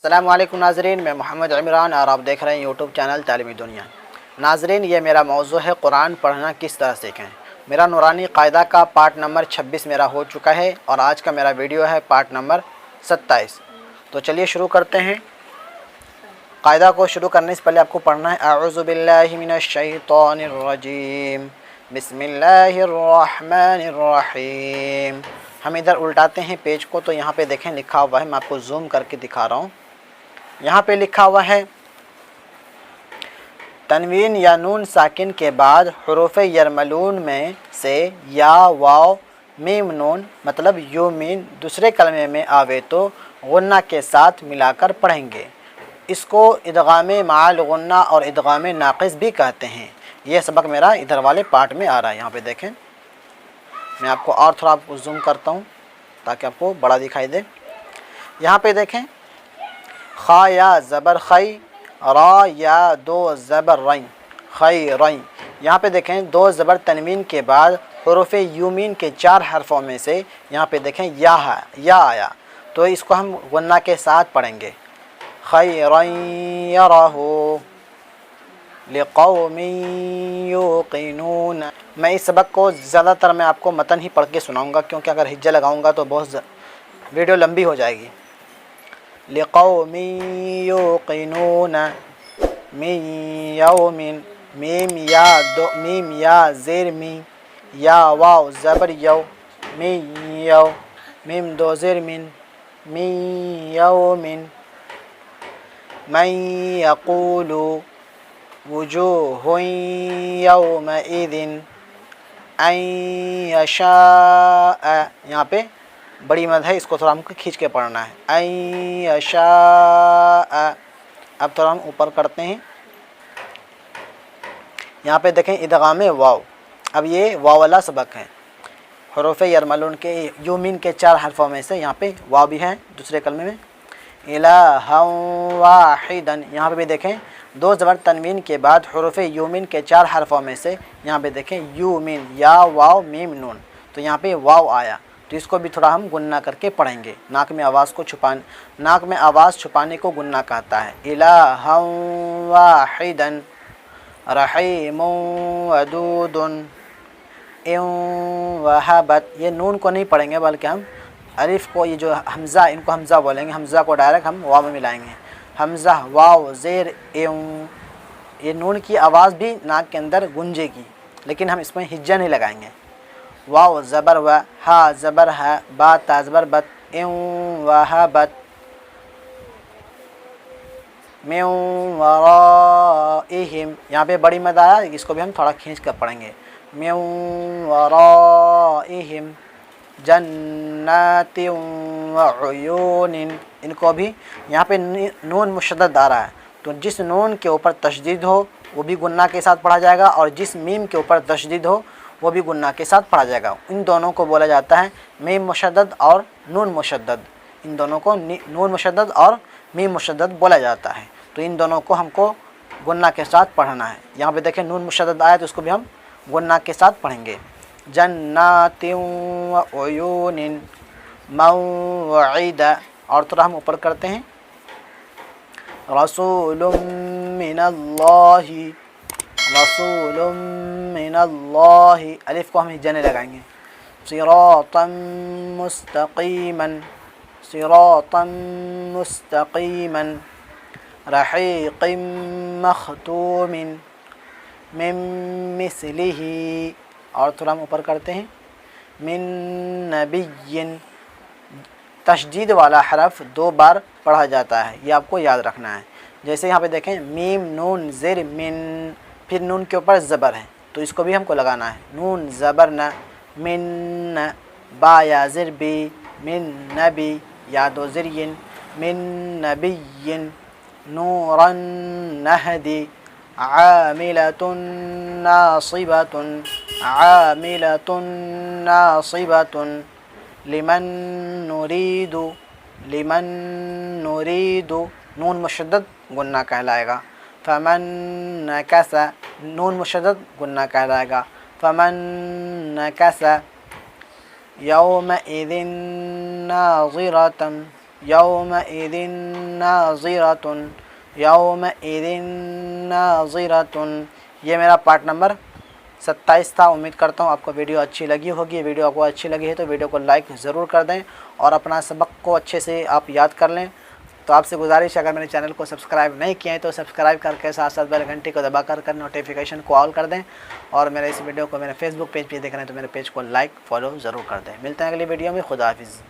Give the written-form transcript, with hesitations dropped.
السلام علیکم ناظرین، میں محمد عمران اور آپ دیکھ رہے ہیں یوٹیوب چینل تعلیمی دنیا۔ ناظرین، یہ میرا موضوع ہے قرآن پڑھنا کس طرح سیکھیں۔ میرا نورانی قاعدہ کا پارٹ نمبر 26 میرا ہو چکا ہے اور آج کا میرا ویڈیو ہے پارٹ نمبر 27۔ تو چلیے شروع کرتے ہیں۔ قاعدہ کو شروع کرنے سے پہلے آپ کو پڑھنا ہے اعوذ باللہ من الشیطان الرجیم بسم اللہ الرحمن الرحیم۔ ہم ادھر الٹاتے ہیں پیج کو، تو یہاں پہ دیکھیں لکھا ہوا ہے، میں آپ کو زوم کر کے دکھا رہا ہوں۔ یہاں پہ لکھا ہوا ہے تنوین یا نون ساکن کے بعد حروف یرملون میں سے یا واو میم نون مطلب یومین دوسرے کلمے میں آوے تو غنہ کے ساتھ ملا کر پڑھیں گے۔ اس کو ادغام مع الغنہ اور ادغام ناقص بھی کہتے ہیں۔ یہ سبق میرا ادھر والے پارٹ میں آ رہا ہے، یہاں پہ دیکھیں۔ میں آپ کو اور تھوڑا آپ کو زوم کرتا ہوں تاکہ آپ کو بڑا دکھائی دے۔ یہاں پہ دیکھیں خا یا زبر خی، را یا دو زبر رین، خی رین۔ یہاں پہ دیکھیں دو زبر تنوین کے بعد حروف یومین کے 4 حرفوں میں سے یہاں پہ دیکھیں یا آیا، تو اس کو ہم غنہ کے ساتھ پڑھیں گے۔ خیرن یرہ لقوم یوقنون۔ میں اس سبق کو زیادہ تر میں آپ کو متن ہی پڑھ کے سناؤں گا، کیونکہ اگر ہجہ لگاؤں گا تو بہت ویڈیو لمبی ہو جائے گی۔ لقوم یوقنون من یوم، میم یا زیر می، یا واو زبر یو، من یو، میم دو زیر من یوم، من یقول وجوہ یومئذ ان یشاء۔ یہاں پہ بڑی مد ہے، اس کو تھوڑا ہم کو کھینچ کے پڑھنا ہے، ان یشاء۔ اب تھوڑا ہم اوپر کرتے ہیں۔ یہاں پہ دیکھیں ادغام واو، اب یہ واو والا سبق ہے۔ حروف یرملون کے یومین کے 4 حرفوں میں سے یہاں پہ واو بھی ہے دوسرے کلمے میں۔ الہا واحدا، یہاں پہ بھی دیکھیں دو زبر تنوین کے بعد حروف یومین کے 4 حرفوں میں سے یہاں پہ دیکھیں یومین، یا واو میم نون، تو یہاں پہ واو آیا، تو اس کو بھی تھوڑا ہم گننا کر کے پڑھیں گے۔ ناک میں آواز چھپانے کو گننا کہتا ہے۔ الہا واحدا رحیم ودود ان وہبت۔ یہ نون کو نہیں پڑھیں گے بلکہ ہم الف کو، یہ جو حمزہ ان کو حمزہ بولیں گے، حمزہ کو ڈائریکٹ ہم واو میں ملائیں گے۔ حمزہ واو زیر ان، یہ نون کی آواز بھی ناک کے اندر گونجے گی لیکن ہم اس میں ہجہ نہیں لگائیں گے۔ واو زبر و، ہا زبر ہے، با تا زبر بت، ان وہبت، من ورائہم۔ یہاں پہ بڑی مد آیا، اس کو بھی ہم تھوڑا کھینچ کر پڑھیں گے۔ من ورائہم جنات وعیون۔ ان کو بھی یہاں پہ نون مشدد آ رہا ہے، تو جس نون کے اوپر تشدید ہو وہ بھی گنہ کے ساتھ پڑھا جائے گا، اور جس میم کے اوپر تشدید ہو وہ بھی گنہ کے ساتھ پڑھا جائے گا۔ ان دونوں کو بولا جاتا ہے میم مشدد اور نون مشدد۔ ان دونوں کو نون مشدد اور میم مشدد بولا جاتا ہے، تو ان دونوں کو ہم کو گنہ کے ساتھ پڑھنا ہے۔ یہاں پہ دیکھیں نون مشدد آیا تو اس کو بھی ہم گنہ کے ساتھ پڑھیں گے۔ جنات وعیون موعد، اور تھوڑا ہم اوپر کرتے ہیں۔ رسول من اللہ، رسول من اللہ، الف کو ہم ہجہ نہیں لگائیں گے۔ صراطا مستقیما، صراطا مستقیما رحیق مختوم من مثلہ، اور تھوڑا ہم اوپر کرتے ہیں۔ من نبی، تشدید والا حرف 2 بار پڑھا جاتا ہے، یہ آپ کو یاد رکھنا ہے۔ جیسے یہاں پہ دیکھیں میم نون زیر من، پھر نون کے اوپر زبر ہے تو اس کو بھی ہم کو لگانا ہے، نون زبر نہ، من، با یا زر بی، من نبی، یا دو زرین، من نبی نورا نہدی عاملۃ ناصبۃ، عاملۃ ناصبۃ لمن نرید، لمن نرید، نون مشدد گنہ کہلائے گا۔ فمن نکس، نون مشدد گنہ کہلائے گا۔ فمن نکس یومئذ ناظرة یومئذ ناظرۃ، یومئذ ناظرۃ۔ یہ میرا پارٹ نمبر 27 تھا۔ امید کرتا ہوں آپ کو ویڈیو اچھی لگی ہوگی۔ ویڈیو آپ کو اچھی لگی ہے تو ویڈیو کو لائک ضرور کر دیں اور اپنا سبق کو اچھے سے آپ یاد کر لیں۔ تو آپ سے گزارش ہے اگر میرے چینل کو سبسکرائب نہیں کیا ہے تو سبسکرائب کر کے ساتھ ساتھ بیل گھنٹی کو دبا کر نوٹیفیکیشن کو آل کر دیں، اور میرے اس ویڈیو کو میرے فیس بک پیج پہ دیکھ رہے ہیں تو میرے پیج کو لائک فالو ضرور کر دیں۔ ملتے ہیں اگلی ویڈیو میں۔ خدا حافظ۔